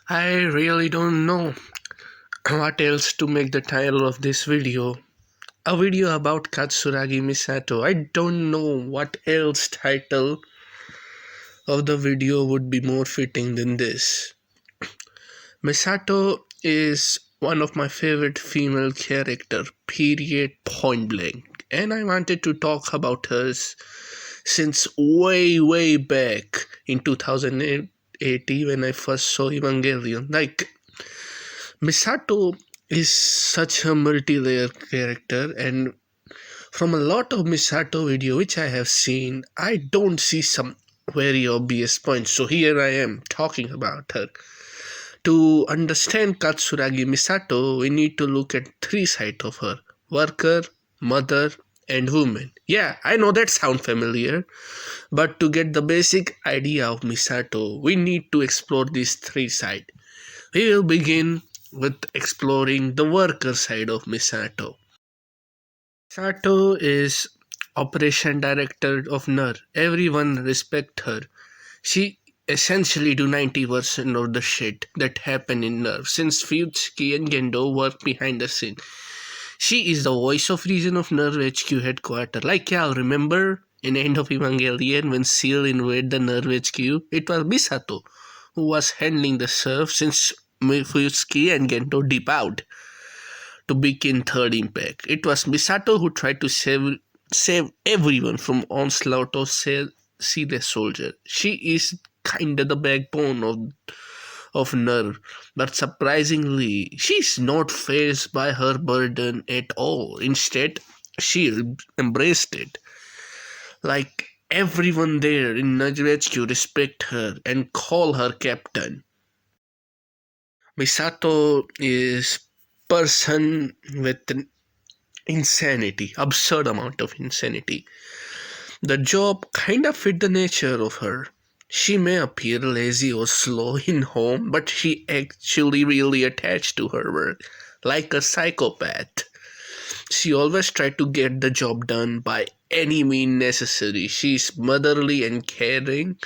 I really don't know what else to make the title of this video. A video about Katsuragi Misato. I don't know what else title of the video would be more fitting than this. Misato is one of my favorite female character, period, point blank. And I wanted to talk about her since way back in 2080 when I first saw Evangelion. Misato is such a multi-layer character, and from a lot of Misato video which I have seen, I don't see some very obvious points. So here I am talking about her. To understand Katsuragi Misato, we need to look at three sides of her: worker, mother, and woman. Yeah, I know that sounds familiar, but to get the basic idea of Misato, we need to explore these three sides. We will begin with exploring the worker side of Misato. Misato is operation director of NER. Everyone respect her. She essentially do 90% of the shit that happen in NER since Fuyutsuki and Gendo work behind the scene. She is the voice of reason of NER HQ headquarters. Like y'all remember in End of Evangelion when Seal invaded the NER HQ? It was Misato who was handling the serve since Fuyutsuki and Gendo deep out to begin Third Impact. It was Misato who tried to save everyone from onslaught of Sealess Soldier. She is kinda the backbone of NERV, but surprisingly, she's not faced by her burden at all. Instead, she embraced it. Like everyone there in NERV respect her and call her captain. Misato is person with an insanity, absurd amount of insanity. The job kind of fit the nature of her. She may appear lazy or slow in home, but she actually really attached to her work, like a psychopath. She always tried to get the job done by any means necessary. She's motherly and caring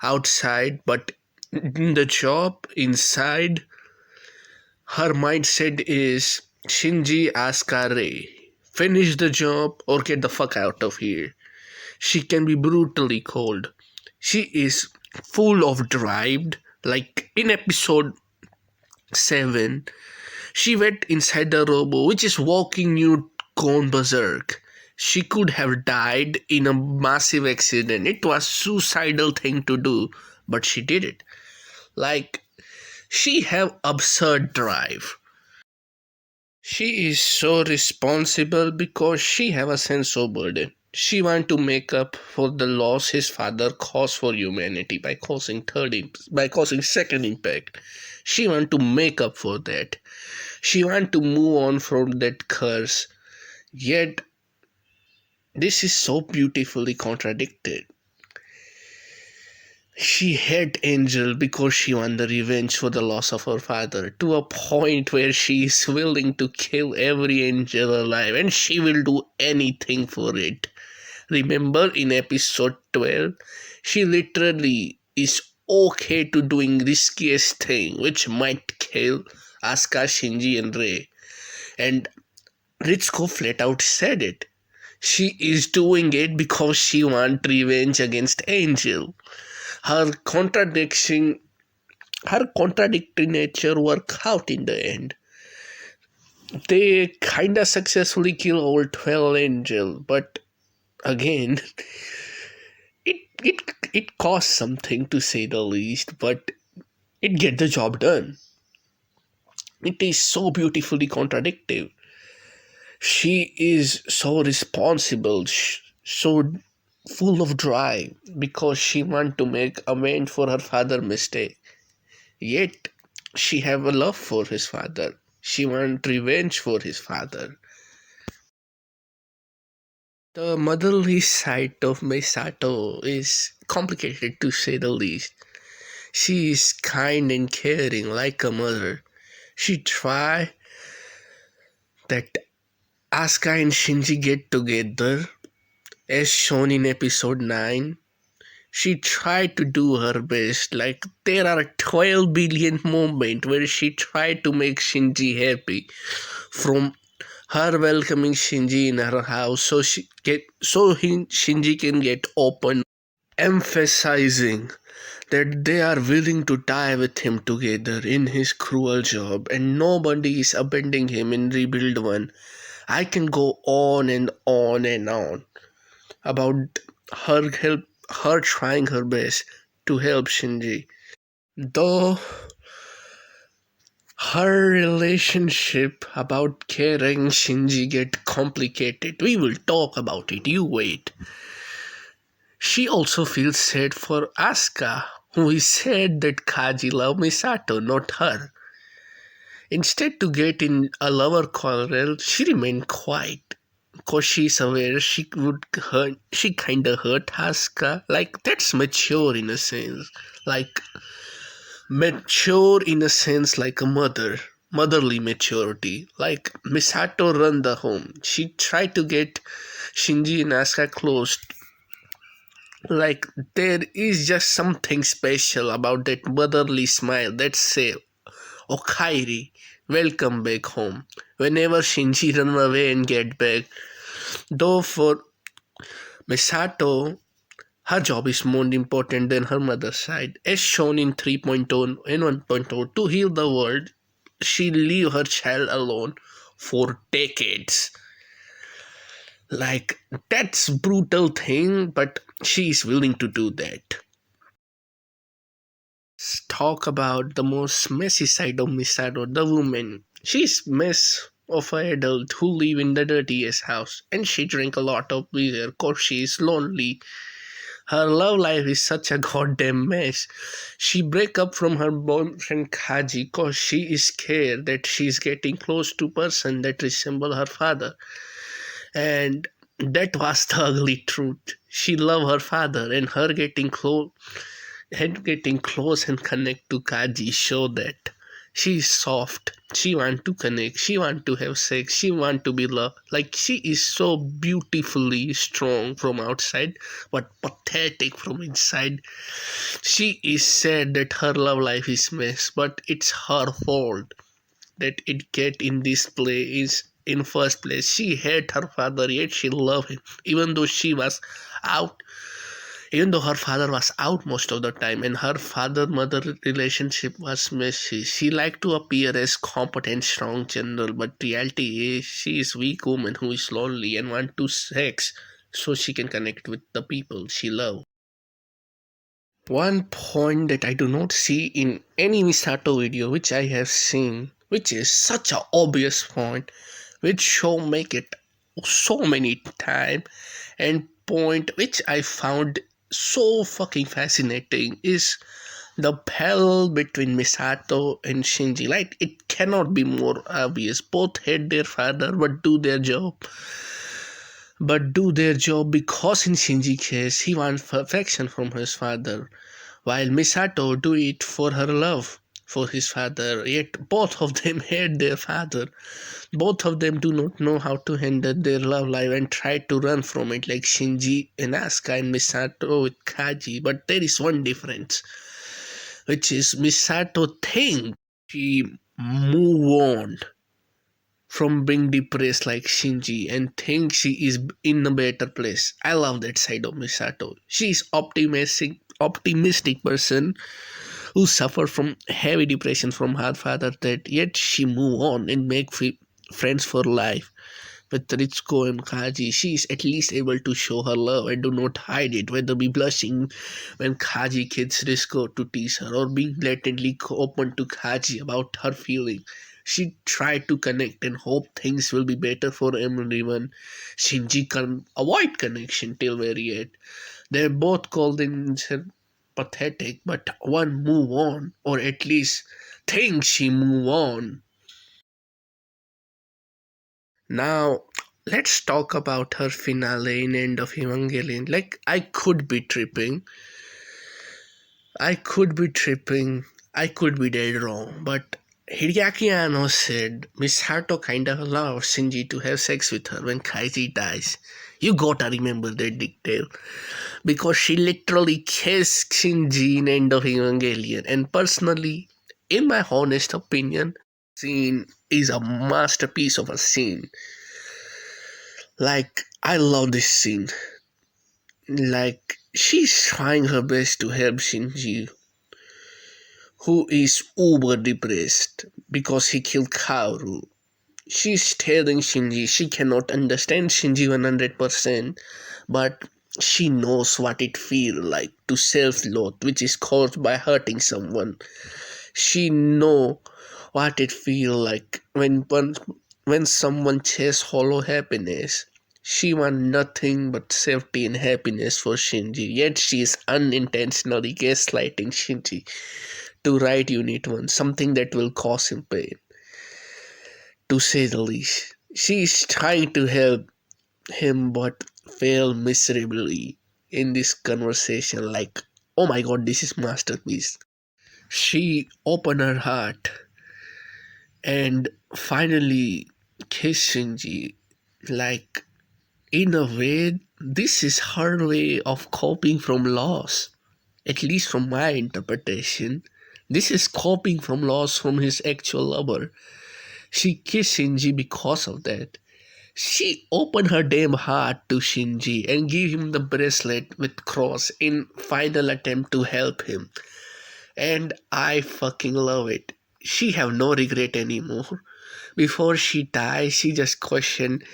outside, but in the job inside, her mindset is Shinji Asakare. Finish the job or get the fuck out of here. She can be brutally cold. She is full of drive. Like in episode 7, she went inside the robo, which is walking nude gone berserk. She could have died in a massive accident. It was suicidal thing to do, but she did it. Like she have absurd drive. She is so responsible because she have a sense of burden. She want to make up for the loss his father caused for humanity by causing second impact. She want to make up for that. She want to move on from that curse. Yet this is so beautifully contradicted. She hate Angel because she want the revenge for the loss of her father to a point where she is willing to kill every angel alive and she will do anything for it. Remember in episode 12, she literally is okay to doing riskiest thing which might kill Asuka, Shinji and Rei. And Ritsuko flat out said it. She is doing it because she want revenge against Angel. Her contradiction her contradictory nature work out in the end. They kinda successfully kill all 12 angels, but again, it costs something to say the least, but it get the job done. It is so beautifully contradictive. She is so responsible, so full of drive because she want to make amends for her father mistake. Yet she have a love for his father. She want revenge for his father. The motherly side of Misato is complicated to say the least. She is kind and caring like a mother. She try that Asuka and Shinji get together as shown in episode 9. She tried to do her best. Like there are 12 billion moments where she tried to make Shinji happy. From her welcoming Shinji in her house Shinji can get open, emphasizing that they are willing to die with him together in his cruel job and nobody is abandoning him in Rebuild 1. I can go on and on and on about her trying her best to help Shinji. Though her relationship about caring Shinji get complicated. We will talk about it, you wait. She also feels sad for Asuka, who is sad that Kaji loved Misato, not her. Instead to get in a lover quarrel, she remained quiet. Cause she's aware she kinda hurt Asuka. Like that's mature in a sense. Like mature in a sense like a motherly maturity. Like Misato run the home. She tried to get Shinji and Asuka close. Like there is just something special about that motherly smile that say, "Oh Kairi, welcome back home." Whenever Shinji run away and get back, though for Misato, her job is more important than her mother's side. As shown in 3.0 and 1.0, to heal the world, she leave her child alone for decades. Like that's brutal thing, but she is willing to do that. Let's talk about the most messy side of Misato, the woman. She's mess of an adult who live in the dirtiest house, and she drink a lot of beer cause she is lonely. Her love life is such a goddamn mess. She break up from her boyfriend Kaji cause she is scared that she is getting close to person that resemble her father. And that was the ugly truth. She love her father and her getting close and connect to Kaji show that she is soft. She want to connect. She want to have sex. She want to be loved. Like she is so beautifully strong from outside, but pathetic from inside. She is sad that her love life is mess, but it's her fault that it get in this place in first place. She hate her father, yet she love him, even though she was out even though her father was out most of the time and her father mother relationship was messy. She liked to appear as competent, strong general, but reality is she is weak woman who is lonely and want to sex so she can connect with the people she love. One point that I do not see in any Misato video which I have seen, which is such a obvious point, which show make it so many time, and point which I found so fucking fascinating is the parallel between Misato and Shinji. Like it cannot be more obvious. Both hate their father but do their job because in Shinji case he wants perfection from his father, while Misato do it for her love for his father. Yet both of them hate their father. Both of them do not know how to handle their love life and try to run from it like Shinji and Asuka and Misato with Kaji. But there is one difference, which is Misato thinks she move on from being depressed like Shinji and thinks she is in a better place. I love that side of Misato. She is optimistic person who suffer from heavy depression from her father that yet she move on and make friends for life. With Ritsuko and Kaji, she is at least able to show her love and do not hide it, whether be blushing when Kaji kids Ritsuko to tease her or being blatantly open to Kaji about her feeling. She tried to connect and hope things will be better for everyone. Shinji can avoid connection till very end. They both called themselves pathetic, but one move on, or at least think she move on. Now, let's talk about her finale in End of Evangelion. Like, I could be tripping, I could be dead wrong, but Hideaki Anno said Misato kind of allowed Shinji to have sex with her when Kaiji dies. You gotta remember that detail. Because she literally kissed Shinji in End of Evangelion. And personally, in my honest opinion, scene is a masterpiece of a scene. Like, I love this scene. Like, she's trying her best to help Shinji, who is uber depressed because he killed Kaoru. She's telling Shinji she cannot understand Shinji 100%, but she knows what it feels like to self-loathe, which is caused by hurting someone. She know what it feels like when someone chases hollow happiness. She wants nothing but safety and happiness for Shinji, yet she is unintentionally gaslighting Shinji to write Unit 1, something that will cause him pain, to say the least. She is trying to help him but fail miserably in this conversation. Like, oh my god, this is masterpiece. She opened her heart and finally kissed Shinji. Like, in a way, this is her way of coping from loss. At least from my interpretation, this is coping from loss from his actual lover. She kissed Shinji because of that. She opened her damn heart to Shinji and gave him the bracelet with cross in final attempt to help him. And I fucking love it. She have no regret anymore. Before she died, she just questioned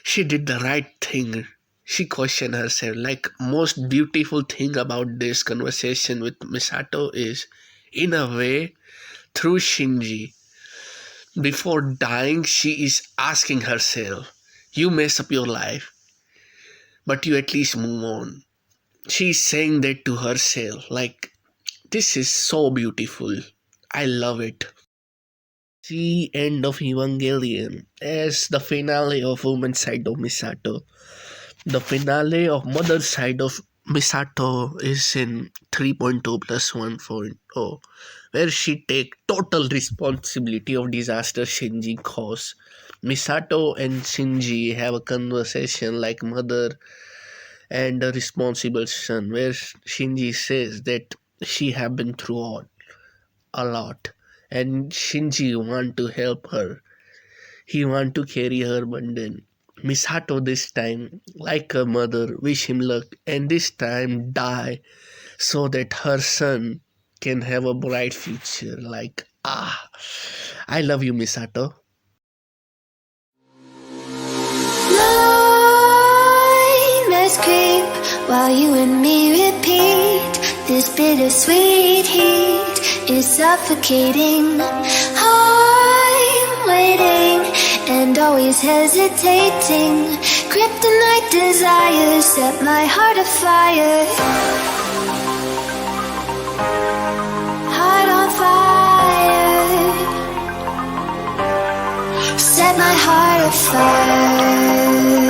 she did the right thing. She questioned herself. Like, most beautiful thing about this conversation with Misato is, in a way, through Shinji, before dying, she is asking herself, you mess up your life, but you at least move on. She's saying that to herself. Like, this is so beautiful. I love it. See End of Evangelion as the finale of Woman's Side of Misato. The finale of Mother's Side of Misato is in 3.2 plus 1.0, where she takes total responsibility of disaster Shinji caused. Misato and Shinji have a conversation like mother and a responsible son, where Shinji says that she have been through a lot and Shinji want to help her. He want to carry her burden. Misato this time, like a mother, wish him luck and this time die so that her son can have a bright future. Like, I love you, Misato. Nightmares creep while you and me repeat. This bittersweet heat is suffocating. I'm waiting and always hesitating. Kryptonite desires set my heart afire. Heart on fire. Set my heart afire.